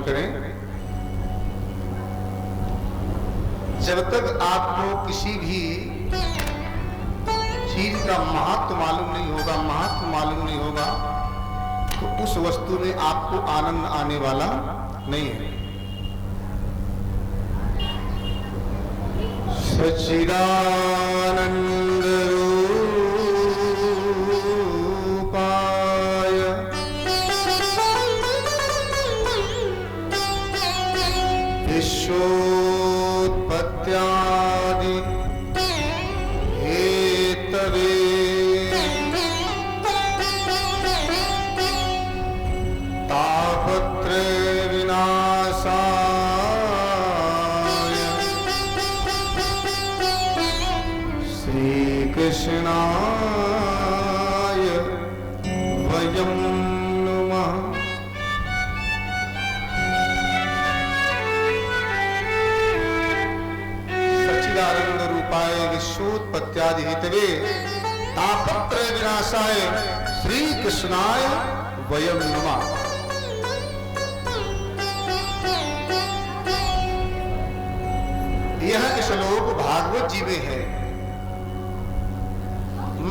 करें। जब तक आपको किसी भी चीज का महत्व मालूम नहीं होगा, तो उस वस्तु में आपको आनंद आने वाला नहीं है। सच्चिदानंद रूपाय विश्वोत्पत्त्यादि हेतवे तापत्रय विनाशाय श्रीकृष्णाय वयं नुमः। सच्चिदानंद रूपाय विश्वोत्पत्त्यादि हेतवे तापत्रय विनाशाय श्री कृष्णाय वयं नुमः। यह श्लोक भागवत जी में है,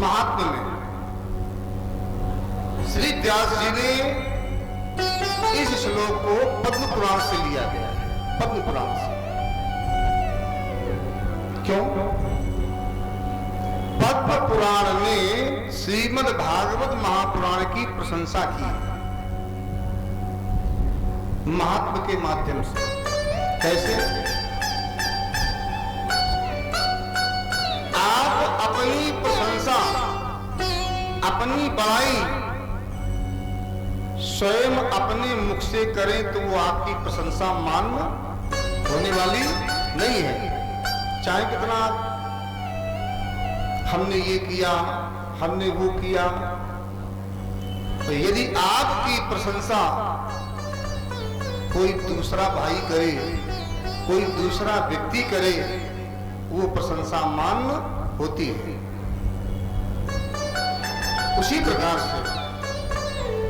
महात्म्य में। श्री व्यास जी ने इस श्लोक को पद्म पुराण से लिया गया है, पद्म पुराण से। क्यों? पद्म पुराण ने श्रीमद् भागवत महापुराण की प्रशंसा की महात्म्य के माध्यम से। कैसे? आप अपनी प्रशंसा, अपनी बड़ाई स्वयं अपने मुख से करें तो वो आपकी प्रशंसा मान्य होने वाली नहीं है। चाहे कितना हमने ये किया, हमने वो किया, तो यदि आपकी प्रशंसा कोई दूसरा भाई करे, कोई दूसरा व्यक्ति करे, वो प्रशंसा मान्य होती है। उसी प्रकार से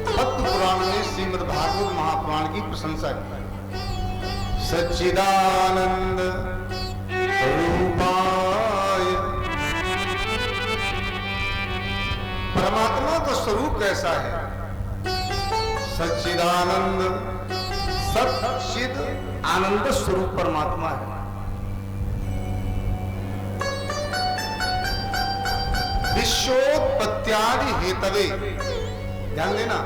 पद्म पुराण ने श्रीमद् भागवत महापुराण की प्रशंसा की। सच्चिदानंद रूपाय, परमात्मा का स्वरूप कैसा है? सच्चिदानंद, सच्चिद आनंद स्वरूप परमात्मा है। विश्वोत्पत्त्यादि हेतवे, ध्यान देना,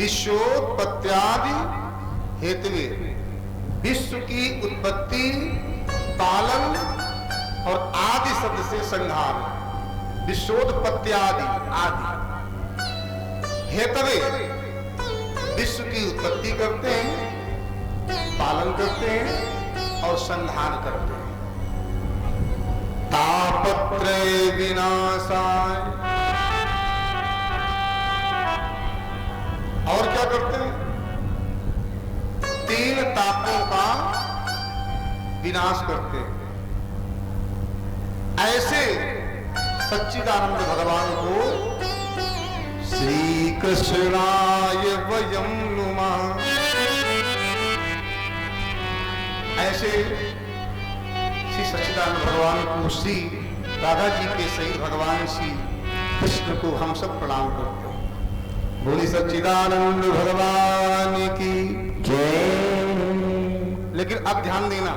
विश्वोत्पत्त्यादि हेतवे, विश्व की उत्पत्ति, पालन और आदि शब्द से संहार। विश्वोत्पत्त्यादि आदि हेतवे, विश्व की उत्पत्ति करते हैं, पालन करते हैं और संहार करते हैं। तापत्रय विनाशाय, और क्या करते हैं? तीन तापों का विनाश करते हैं। ऐसे सच्चिदानंद भगवान को श्री कृष्णाय वयं नुमः, ऐसे श्री सच्चिदानंद भगवान को, श्री राधा जी के सही भगवान श्री कृष्ण को हम सब प्रणाम करते हैं। बोली सच्चिदानंद भगवान की जय। लेकिन अब ध्यान देना,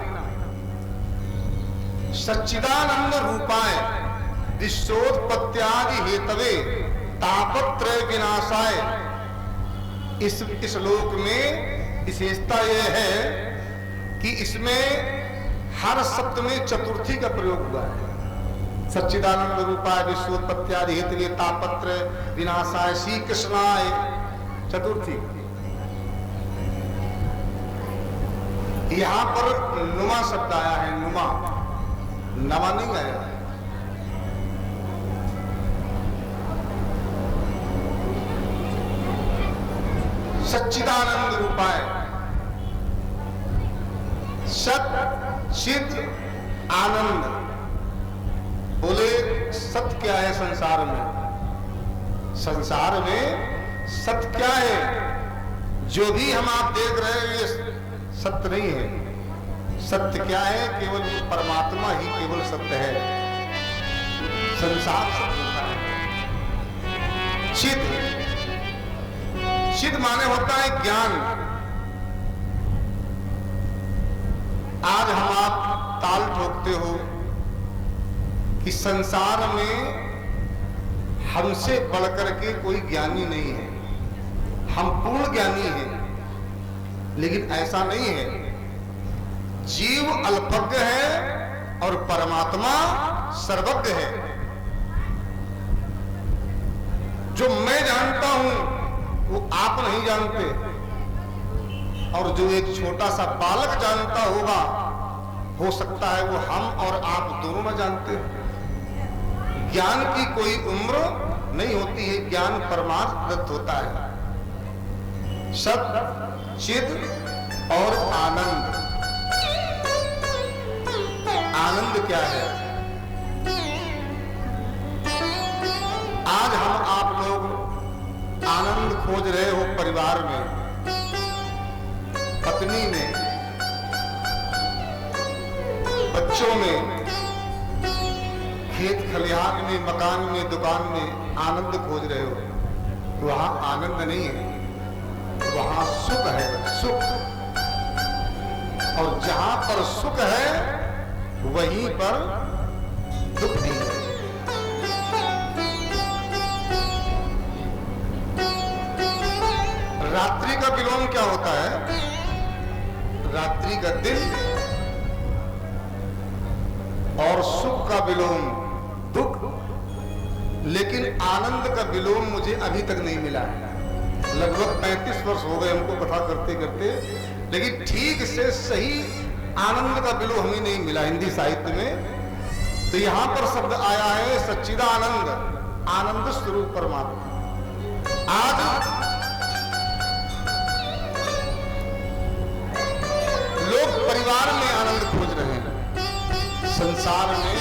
सच्चिदानंद रूपाय विश्वोत्पत्त्यादि हेतवे तापत्रय विनाशाय, इस श्लोक में विशेषता यह है कि इसमें हर शब्द में चतुर्थी का प्रयोग हुआ है। सच्चिदानंद रूपाय विश्वोत्पत्त्यादि हेतवे तापत्रय विनाशाय श्री कृष्णाय, चतुर्थी। यहां पर नुमा शब्द आया है, नुमा, नमा नहीं आया है। सच्चिदानंद रूपाय, सत चित आनंद। बोले सत्य क्या है संसार में? संसार में सत्य क्या है? जो भी हम आप देख रहे हैं ये सत्य नहीं है। सत्य क्या है? केवल परमात्मा ही केवल सत्य है। संसार सब झूठा है। चिद, चिद माने होता है ज्ञान। आज हम आप ताल ठोकते हो कि संसार में हमसे बढ़कर के कोई ज्ञानी नहीं है, हम पूर्ण ज्ञानी हैं। लेकिन ऐसा नहीं है। जीव अल्पज्ञ है और परमात्मा सर्वज्ञ है। जो मैं जानता हूं वो आप नहीं जानते, और जो एक छोटा सा बालक जानता होगा हो सकता है वो हम और आप दोनों न जानते हैं। ज्ञान की कोई उम्र नहीं होती है, ज्ञान परमार्थ दत्त होता है। सत्य, चिद और आनंद। आनंद क्या है? आज हम आप लोग आनंद खोज रहे हो परिवार में, पत्नी में, बच्चों में, खेत खलिहान में, मकान में, दुकान में आनंद खोज रहे हो। वहां आनंद नहीं है, वहां सुख है, सुख। और जहां पर सुख है वहीं पर दुख भी है। रात्रि का विलोम क्या होता है? रात्रि का दिन, और सुख का विलोम दुख। लेकिन आनंद का विलोम मुझे अभी तक नहीं मिला है। लगभग 35 वर्ष हो गए हमको कथा करते करते, लेकिन ठीक से सही आनंद का विलोम हमें नहीं मिला हिंदी साहित्य में। तो यहां पर शब्द आया है सच्चिदानंद, आनंद स्वरूप परमात्मा। आज लोग परिवार में आनंद खोज रहे हैं। संसार में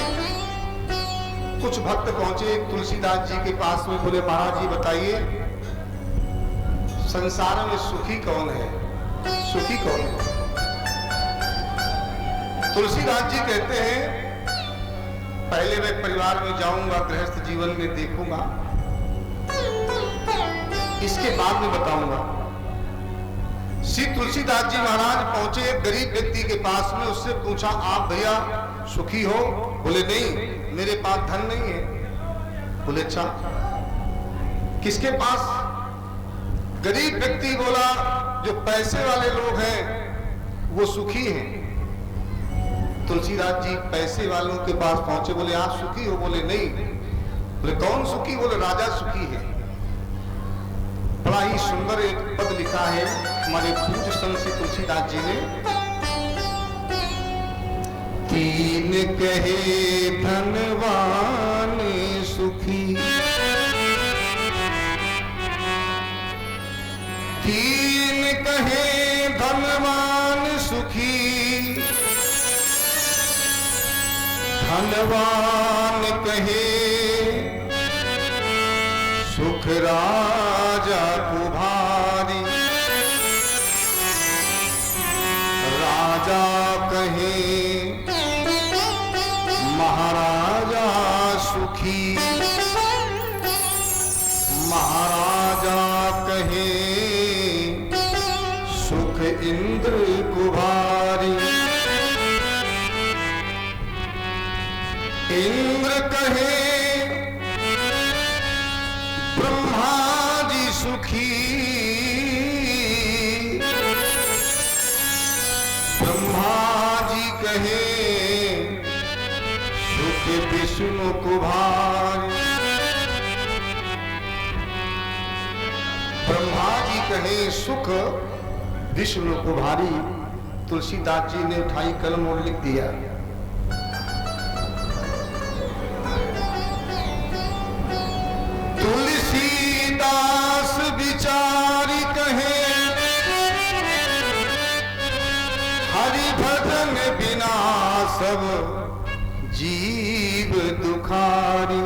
कुछ भक्त पहुंचे तुलसीदास जी के पास में, बोले महाराज जी बताइए संसार में सुखी कौन है? सुखी कौन है? तुलसीदास जी कहते हैं पहले मैं परिवार में जाऊंगा, गृहस्थ जीवन में देखूंगा, इसके बाद में बताऊंगा। श्री तुलसीदास जी महाराज पहुंचे एक गरीब व्यक्ति के पास में, उससे पूछा आप भैया सुखी हो? बोले नहीं, मेरे पास धन नहीं है। बोले अच्छा, किसके पास? गरीब व्यक्ति बोला जो पैसे वाले लोग हैं वो सुखी हैं। तुलसीदास जी पैसे वालों के पास पहुंचे, बोले आप सुखी हो? बोले नहीं। बोले कौन सुखी? बोले राजा सुखी है। बड़ा ही सुंदर एक पद लिखा है हमारे पूज्य संत श्री तुलसीदास जी ने। तीन कहे धनवान सुखी, तीन कहे धनवान सुखी, धनवान कहे सुख राजा को भारी, राजा कहे महाराजा सुखी, महाराजा कहे सुख इंद्र को भारी, इंद्र कहे ब्रह्मा जी सुखी, ब्रह्मा जी कहे सुख विष्णु को भारी, ब्रह्मा जी कहे सुख विष्णु को भारी। तुलसीदास जी ने उठाई कलम और लिख दिया, तुलसीदास विचारी कहे हरि भजन बिना सब जीव दुखारी,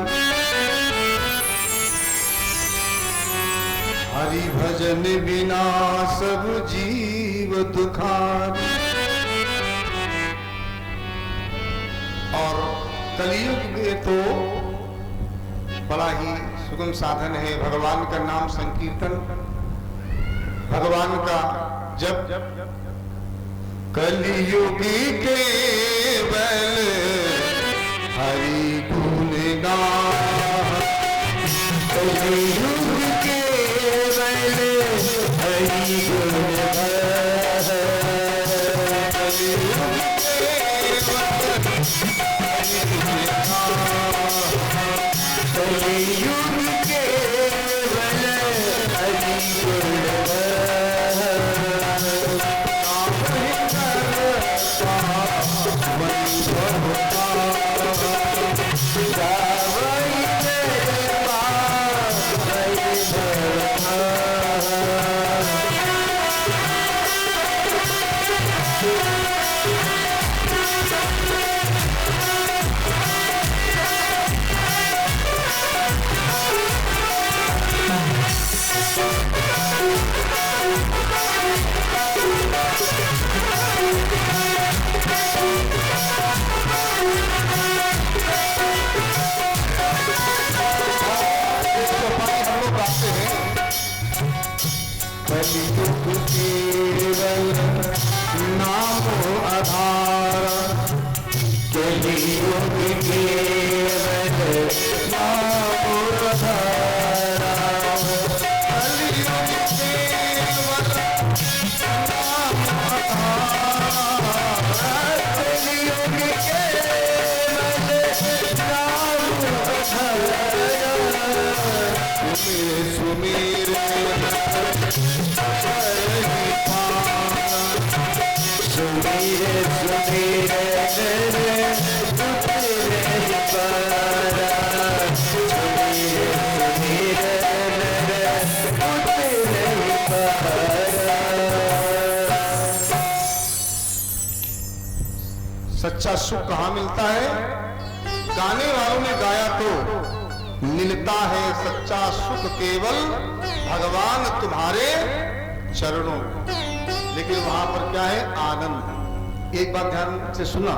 हरि भजन बिना सब जीव दुखार। और कलयुग में तो बड़ा ही सुगम साधन है भगवान का नाम संकीर्तन, भगवान का जब कलयुग केवल हरि गुण गान, कलयुग केवल हरि गुण गान, कलयुग केवल हरि गुण कलयुग केवल नाम आधार, कलयुग केवल नाम आधार, कलयुग केवल नाम आधार, कलयुग केवल नाम आधार, सुमेर सच्चा सुख कहाँ मिलता है? गाने वालों ने गाया तो मिलता है सच्चा सुख केवल भगवान तुम्हारे चरणों में, लेकिन वहां पर क्या है? आनंद। एक बात ध्यान से सुना,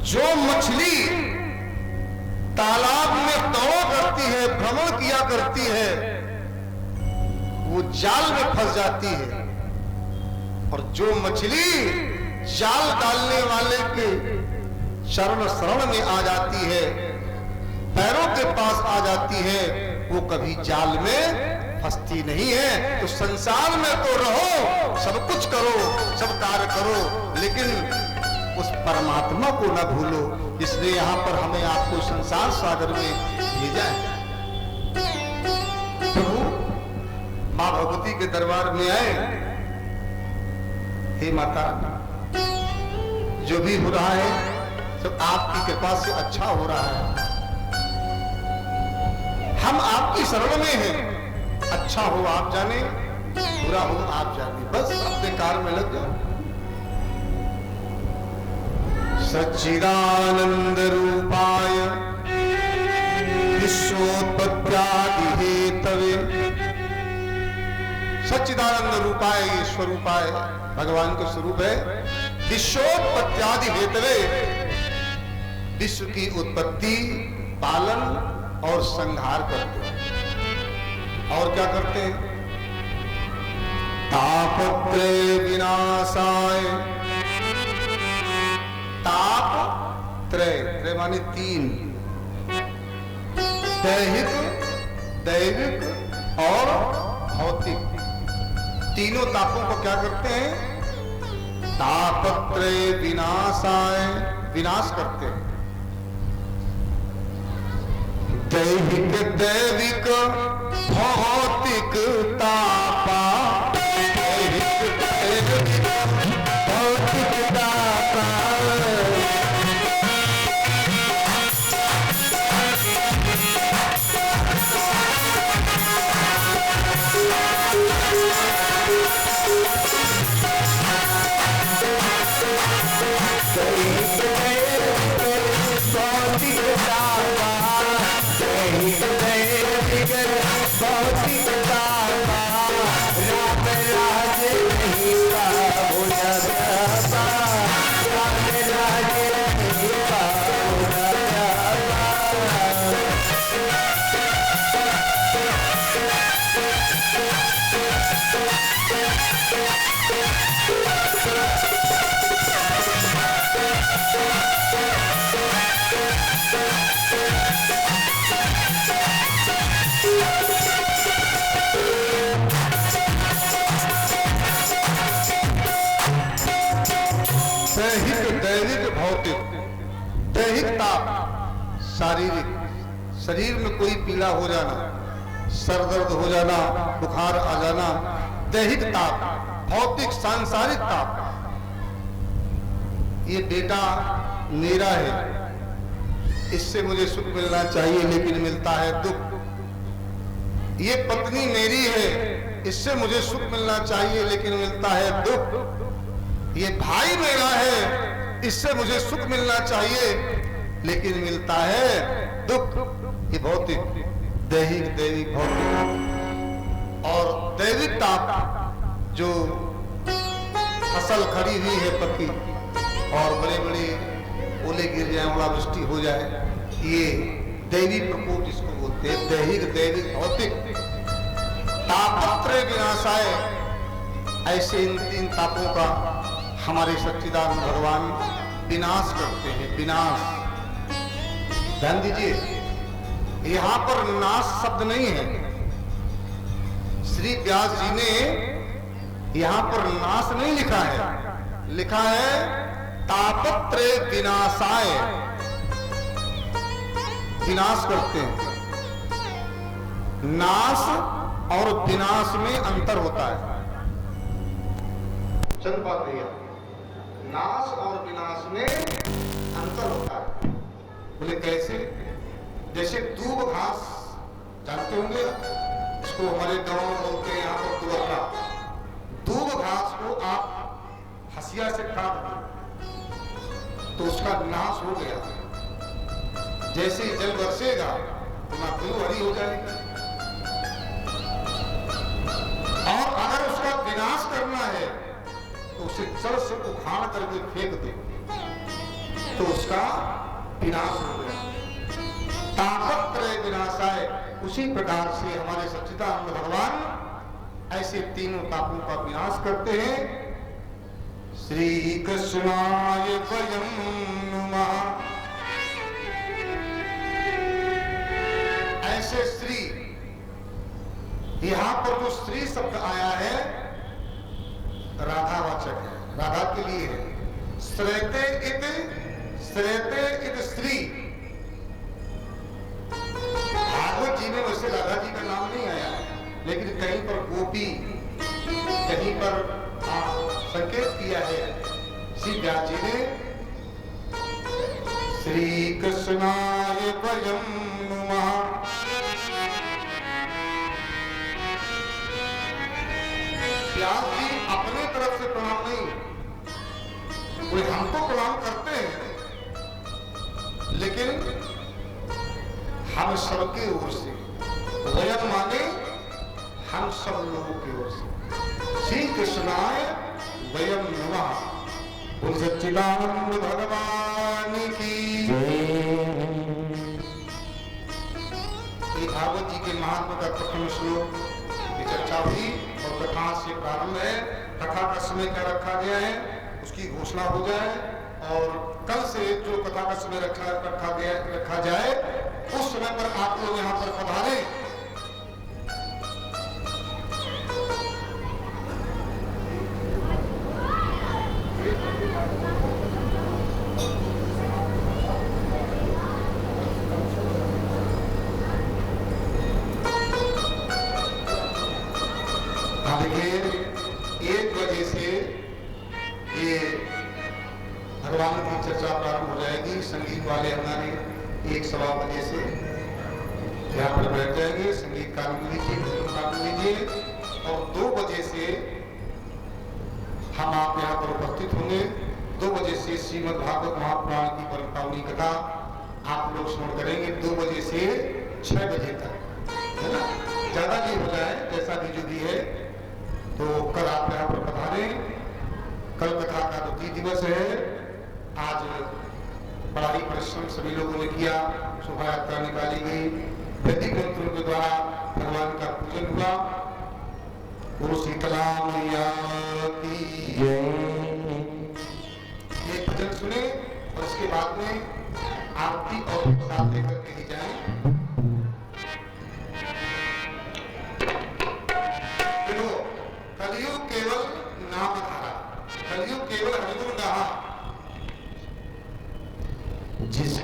जो मछली तालाब में दौड़ करती है, भ्रमण किया करती है, वो जाल में फंस जाती है, और जो मछली जाल डालने वाले के चरण शरण में आ जाती है, पैरों के पास आ जाती है, वो कभी जाल में फंसती नहीं है। तो संसार में तो रहो, सब कुछ करो, सब कार्य करो, लेकिन उस परमात्मा को न भूलो। इसलिए यहाँ पर हमें आपको संसार सागर में भेजा है। प्रभु माँ भगवती के दरबार में आए, हे माता, जो भी हो रहा है सब आपकी कृपा से अच्छा हो रहा है, हम आपकी शरण में हैं, अच्छा हो आप जाने, बुरा हो आप जाने, बस अपने कार्य में लग जाओ। सच्चिदानंद रूपाय विश्वोत्पत्त्यादि हेतवे, सच्चिदानंद रूपाय, स्वरूपाय भगवान का स्वरूप है। विश्वोत्पत्त्यादि हेतवे, विश्व की उत्पत्ति, पालन और संहार करते हैं। और क्या करते हैं? तापत्रय विनाशाय, ताप त्रय, त्रय माने तीन, दैहिक, दैविक और भौतिक, तीनों तापों को क्या करते हैं? तापत्रय विनाशाय, विनाश करते हैं। दैहिक, दैविक, भौतिक तापा, दैहिक, दैविक, भौतिक तापा, भौतिक तापा, दैहिक भौतिक, दैहिक ताप शारीरिक, शरीर में कोई पीड़ा हो जाना, सर दर्द हो जाना, बुखार आ जाना, दैहिक ताप, भौतिक सांसारिक ताप। ये बेटा मेरा है, इससे मुझे सुख मिलना चाहिए लेकिन मिलता है दुख। ये पत्नी मेरी है, इससे मुझे सुख मिलना चाहिए लेकिन मिलता है दुख। ये भाई मेरा है, इससे मुझे सुख मिलना चाहिए लेकिन मिलता है दुख। ये भौतिक, दैहिक, दैविक, भौतिक। और दैविक ताप जो फसल खड़ी हुई है पक्की और बड़े बड़े ओले गिर जाए, ओलावृष्टि हो जाए, ये दैवी प्रकोप जिसको बोलते हैं। दैहिक, दैविक, भौतिक। तापत्रय विनाशाय, ऐसे इन तीन तापों का हमारे सच्चिदानंद भगवान विनाश करते हैं। विनाश, ध्यान दीजिए, यहां पर नाश शब्द नहीं है। श्री व्यास जी ने यहां पर नाश नहीं लिखा है, लिखा है तापत्रय विनाशाय, विनाश करते हैं। नाश और विनाश में अंतर होता है। चंद बात भैया, नाश और विनाश में अंतर होता है। बोले कैसे? जैसे दूब घास जानते होंगे, इसको हमारे गांव में बोलते हैं यहाँ पर दुबका। दूब घास को आप हसिया से काट दो तो उसका नाश हो गया। जैसे ही जल बरसेगा तो ना दूब हरी हो जाएगी। और अगर उसका विनाश करना है तो उसे जड़ से उखाड़ करके फेंक दो तो उसका विनाश हो गया। तापत्रय विनाशाय। उसी प्रकार से हमारे सच्चिदानंद भगवान ऐसे तीनों तापों का विनाश करते हैं। श्री कृष्णाय वयं नमः। ऐसे श्री, यहां पर जो श्री शब्द आया है राधावाचक है, राधा के लिए है। श्रेते इत श्री। भागवत जी में वैसे राधा जी का नाम नहीं आया, लेकिन कहीं पर गोपी, कहीं पर संकेत किया है श्री व्यास जी ने। श्री कृष्णाय वयं नमः। व्यास जी अपने तरफ से प्रणाम नहीं, कोई हमको प्रणाम करते हैं, लेकिन हम सबके ओर से। वयम माने हम सब लोगों की ओर से। श्री कृष्णाय वयम नमः। बोल सच्चिदानंद भगवान की। ये भागवत जी के महात्मा का प्रथम श्लोक की चर्चा हुई और कथा से प्रारंभ है। कथा का समय क्या रखा गया है उसकी घोषणा हो जाए, और कल से जो कथा का समय रखा जाए उस समय पर आप लोग यहाँ पर पधारे। देखिए 1 बजे से ये भगवान की चर्चा प्रारंभ हो जाएगी। संगीत वाले हमारे 1-1:15 बजे से यहाँ पर बैठ जाएंगे। संगीत कानून लीजिए और 2 बजे से हम आप यहाँ पर उपस्थित होंगे। 2 बजे से श्रीमद् भागवत महापुराण की परम पावनी कथा आप लोग श्रवण करेंगे। 2 बजे से 6 बजे तक, है ना? ज्यादा भी हो जाए, जैसा भी जो भी है। तो कल आप यहाँ पर पधारें। कल कथा का 2 दिवस है। आज बड़ा ही परिश्रम सभी लोगों ने किया, शोभा यात्रा निकाली गई, वैदिक मंत्रों के द्वारा भगवान का पूजन हुआ। गुरु शीतला मैया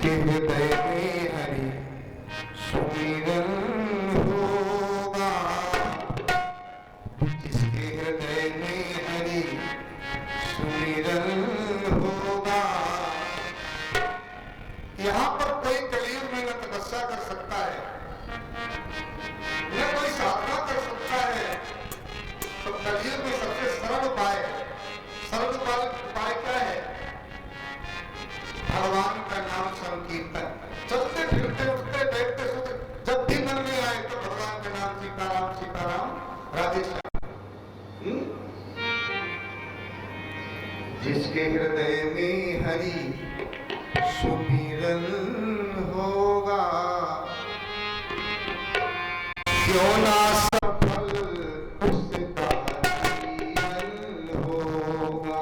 जिसके हृदय में हरि सुमिरन होगा, जिसके हृदय में हरि सुमिरन होगा। यहाँ पर कोई कलयुग में न तपस्या कर सकता है, न कोई साधना कर सकता है। तो कलयुग में सबसे सरल उपाय क्या है? भगवान का नाम संकीर्तन। चलते फिरते उठते बैठते सोते जब भी मन में आए तो भगवान का नाम सीताराम सीताराम राधे श्याम। जिसके हृदय में हरि सुमिरन होगा, क्यों ना सफल उसका जीवन होगा।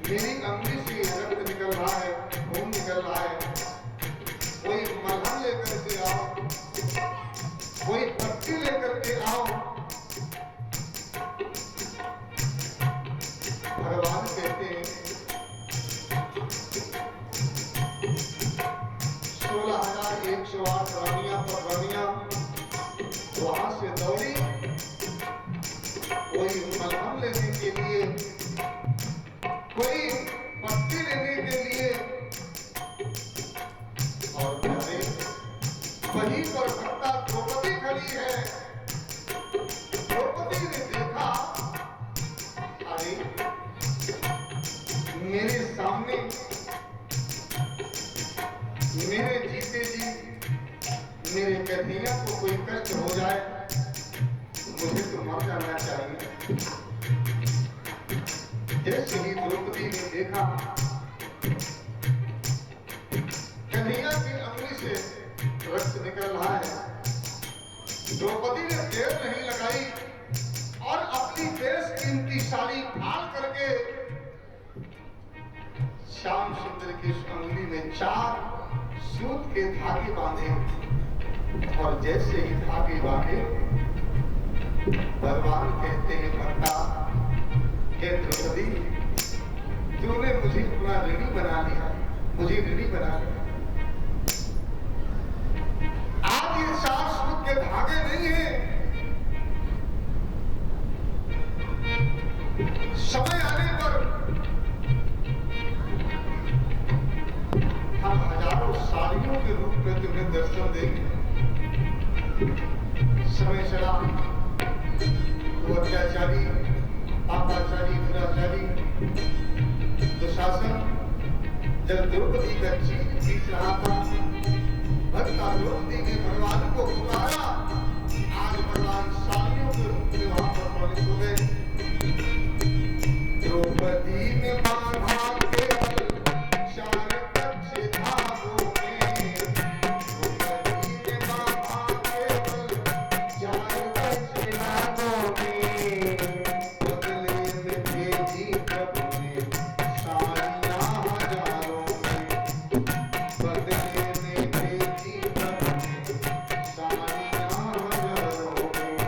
मेरी अंगली से रक्त निकल रहा है, खून निकल रहा है, कोई मलहम लेकर के आओ, कोई पत्ती लेकर के आओ। भगवान कहते हैं 16,108 रानियां पर रानियां वहां से दौड़ी कोई मलहम लेने के लिए, कोई पट्टी लेने के लिए, और प्यारे वहीं पर भक्ता द्रौपदी खड़ी है। द्रौपदी ने देखा, अरे मेरे सामने मेरे जीते जी मेरे कन्हैया को कोई कष्ट हो जाए, मुझे तो मर जाना चाहिए। जैसे ही द्रौपदी ने देखा कन्हैया की अंगुली से रक्त निकल रहा है, द्रौपदी ने देर नहीं लगाई और अपनी बेशकीमती साड़ी फाड़ करके श्याम सुंदर की अंगुली में 4 सूत के धागे बांधे, और जैसे ही धागे बांधे भगवान कहते हैं, भक्ता हे द्रौपदी, तूने मुझे अपना ऋणी बना लिया, मुझे ऋणी बना लिया। आज ये 4 सूत के धागे नहीं है, समय आने पर हम हजारों साड़ियों के रूप में तुम्हें दर्शन देंगे। समय चला तो अत्याचारी, पापाचारी, दुराचारी दुशासन जब द्रौपदी का चीर पीस रहा था, भक्ता द्रौपदी ने भगवान को पुकारा। आज भगवान साड़ियों के रूप में वहां पर प्रवेश हो गए। द्रौपदी ने बांधा केवल 4 कच्चे धागों में, द्रौपदी ने बांधा केवल 4 कच्चे धागों में, बदले में भेजी प्रभु ने साड़ियां हजारों में, बदले में भेजी प्रभु ने साड़ियां हजारों में।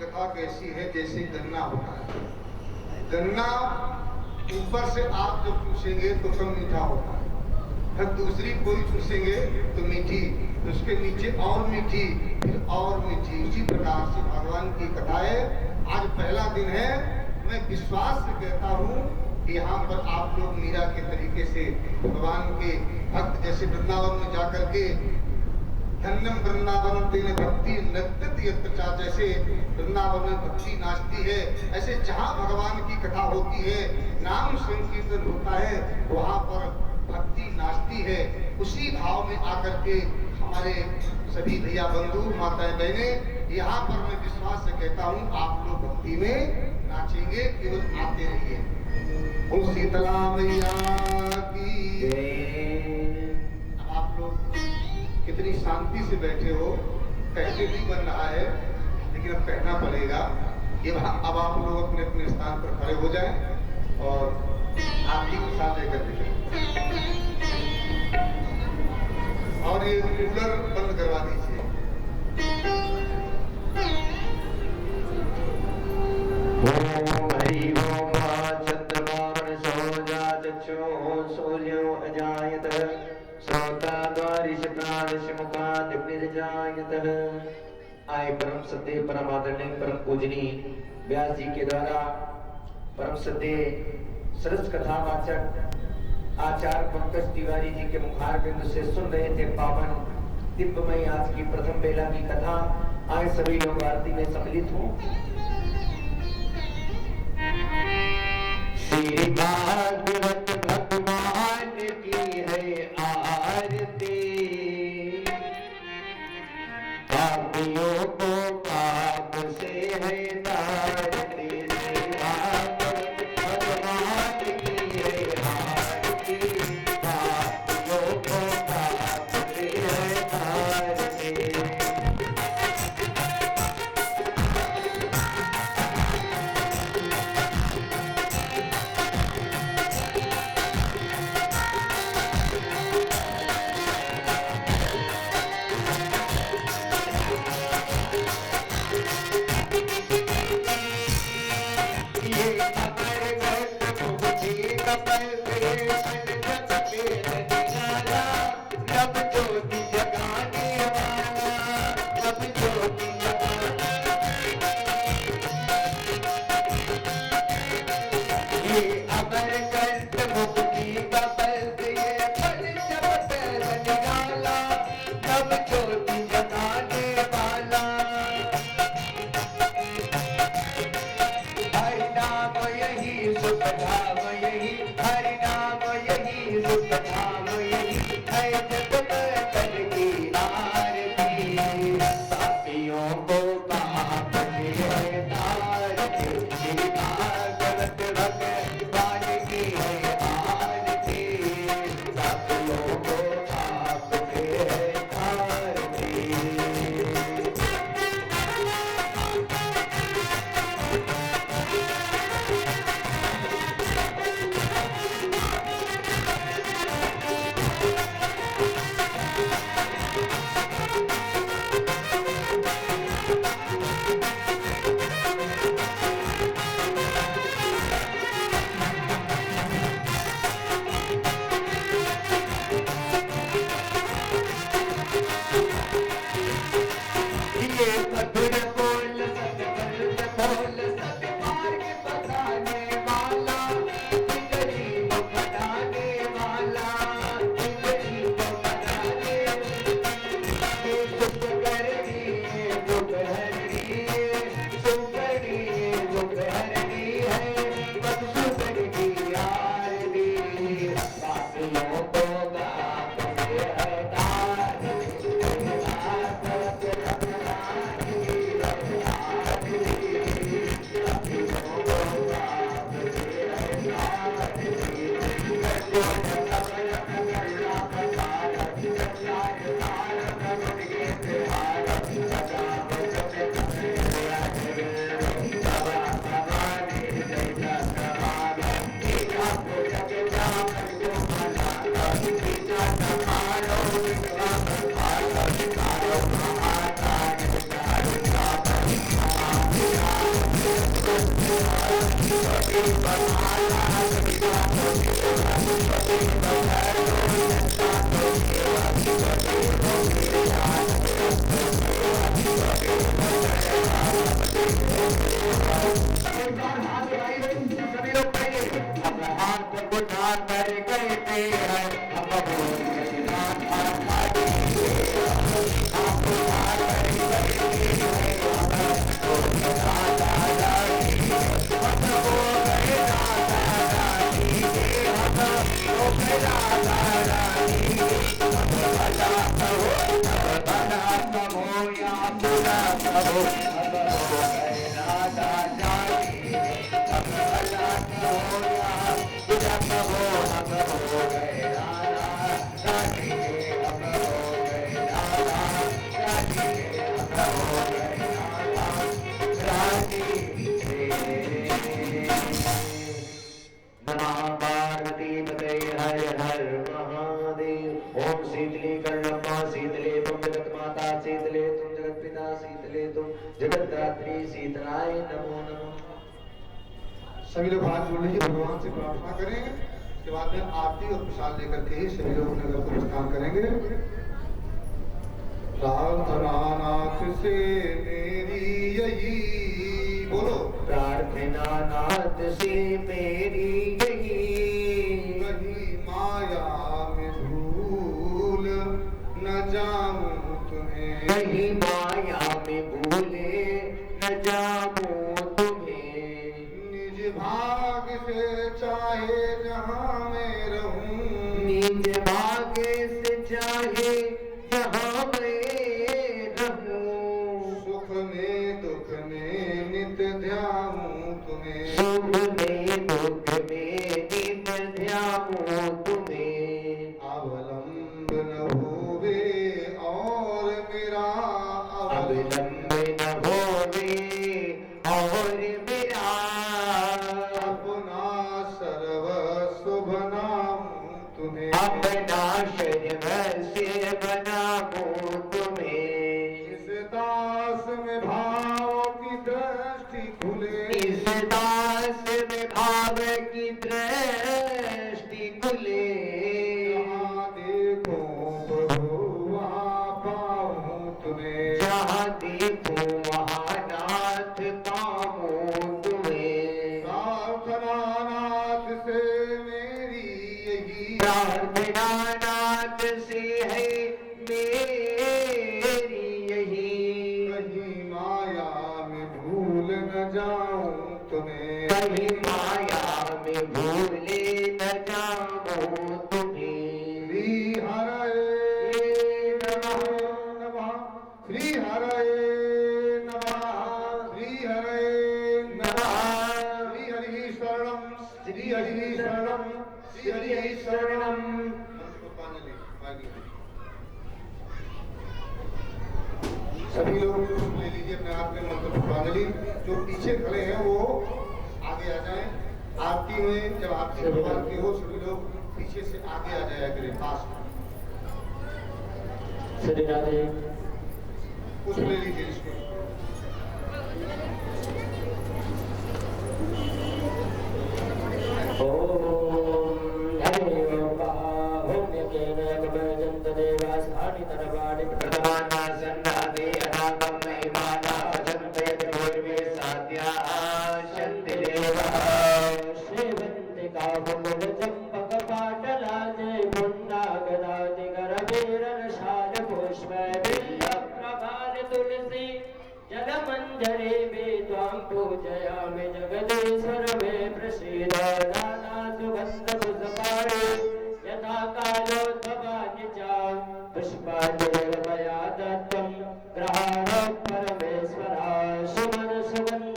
कथा कैसी है जैसे गन्ना होता है। गन्ना ऊपर से आप जब चूसेंगे तो कम मीठा होता है, फिर दूसरी कोई चूसेंगे तो मीठी, तो उसके नीचे और मीठी, फिर और मीठी। उसी प्रकार से भगवान की कथा है। आज पहला दिन है। मैं विश्वास से कहता हूँ कि यहाँ पर आप लोग मीरा के तरीके से भगवान के भक्त जैसे वृंदावन में जाकर के धन्यम वृंदावन तेन भक्ति नृत्यति यत्र, जैसे वृंदावन में भक्ति नाचती है, ऐसे जहाँ भगवान की कथा होती है, नाम संकीर्तन होता है, वहाँ पर भक्ति नाचती है। उसी भाव में आकर के हमारे सभी भैया बंधु माताएं बहने, यहाँ पर मैं विश्वास से कहता हूँ आप लोग भक्ति में नाचेंगे, केवल आते रहिए। ओ शीतला मैया की। अब आप लोग कितनी शांति से बैठे हो, कहते भी बन रहा है लेकिन अब कहना पड़ेगा। ये अब आप लोग अपने अपने स्थान पर खड़े हो जाएं और आरती के साथ लेकर के और ये कूलर बंद करवा दीजिए। ओम हरि ओम चंद्रमान सोजात चो सूर्यो अजायत श्रोता द्वारिश प्राणश मुखाद निर्जायत। आए परम सत्य परम आदरणीय परम पूजनीय व्यास जी के द्वारा परम सत्य सरस कथा वाचक आचार्य पंकज तिवारी जी के मुखार बिंदु से सुन रहे थे पावन दिव्यमय आज की प्रथम बेला की कथा। आए सभी लोग आरती में सम्मिलित हों। श्री भागवत भगवान की है आरती, पापियों को पाप से है तारती। श्री भागवत भगवान की है आरती, पापियों को पाप से है तारती। सभी लोग हाथ जोड़ लीजिए, भगवान से प्रार्थना करेंगे। उसके बाद में आरती और प्रसाद लेकर के ही सभी लोग अपने घर को प्रस्थान करेंगे। प्रार्थनानाथ से मेरी यही, बोलो प्रार्थनानाथ से मेरी यही, कहीं माया में भूल न जाऊं तुम्हें, कहीं माया में भूले न जाऊं तुम्हें, निज भाग से चाहे जहां मैं रहूं, निज भाग से चाहे जहां मैं रहूं, सुख में दुख में नित ध्याऊं तुम्हें, सुख में दुख में नित ध्याऊं तुम्हें, अवलंब न होवे और मेरा अवलंब न होवे और मेरा, अपना सर्वस्व बनाऊं तुम्हें, अपना सर्वस्व बनाऊं तुम्हें, इस दास में भाव की दृष्टि खुले, इस दास में भाव की दृष्टि खुले, जहाँ देखो प्रभु वहाँ पाऊं तुम्हें, जहाँ देखो वहाँ नाथ पाऊं तुम्हें, प्रार्थनानाथ से मेरी यही, प्रार्थना नाथ से है मेरी यही, कहीं माया में भूल न जाऊं तुम्हें, कहीं माया में भूले न जाऊं तुम्हें, श्री हरये नमः, श्री हरये नमः, श्री हरये नमः, श्री हरि शरणम, श्री हरि शरणम, श्री हरि शरणम। सभी लोग ले लीजिए अपने हाथ में मंत्र पुष्पांजलि। जो पीछे खड़े हैं वो आगे आ जाएं। आरती में जब आरती भगवान की हो, सभी लोग पीछे से आगे आ जाया करें, पास में। श्री राधे। कुछ ले लीजिए इसको। जलमंजरे में त्वां पूजयामि जगदीश्वर मे प्रसीद नाना सुगंध पुष्पाणि यथा कालोद्भवानि च पुष्पाञ्जलिर्मया दत्तं ग्रहाण परमेश्वर सुमन सुगन्ध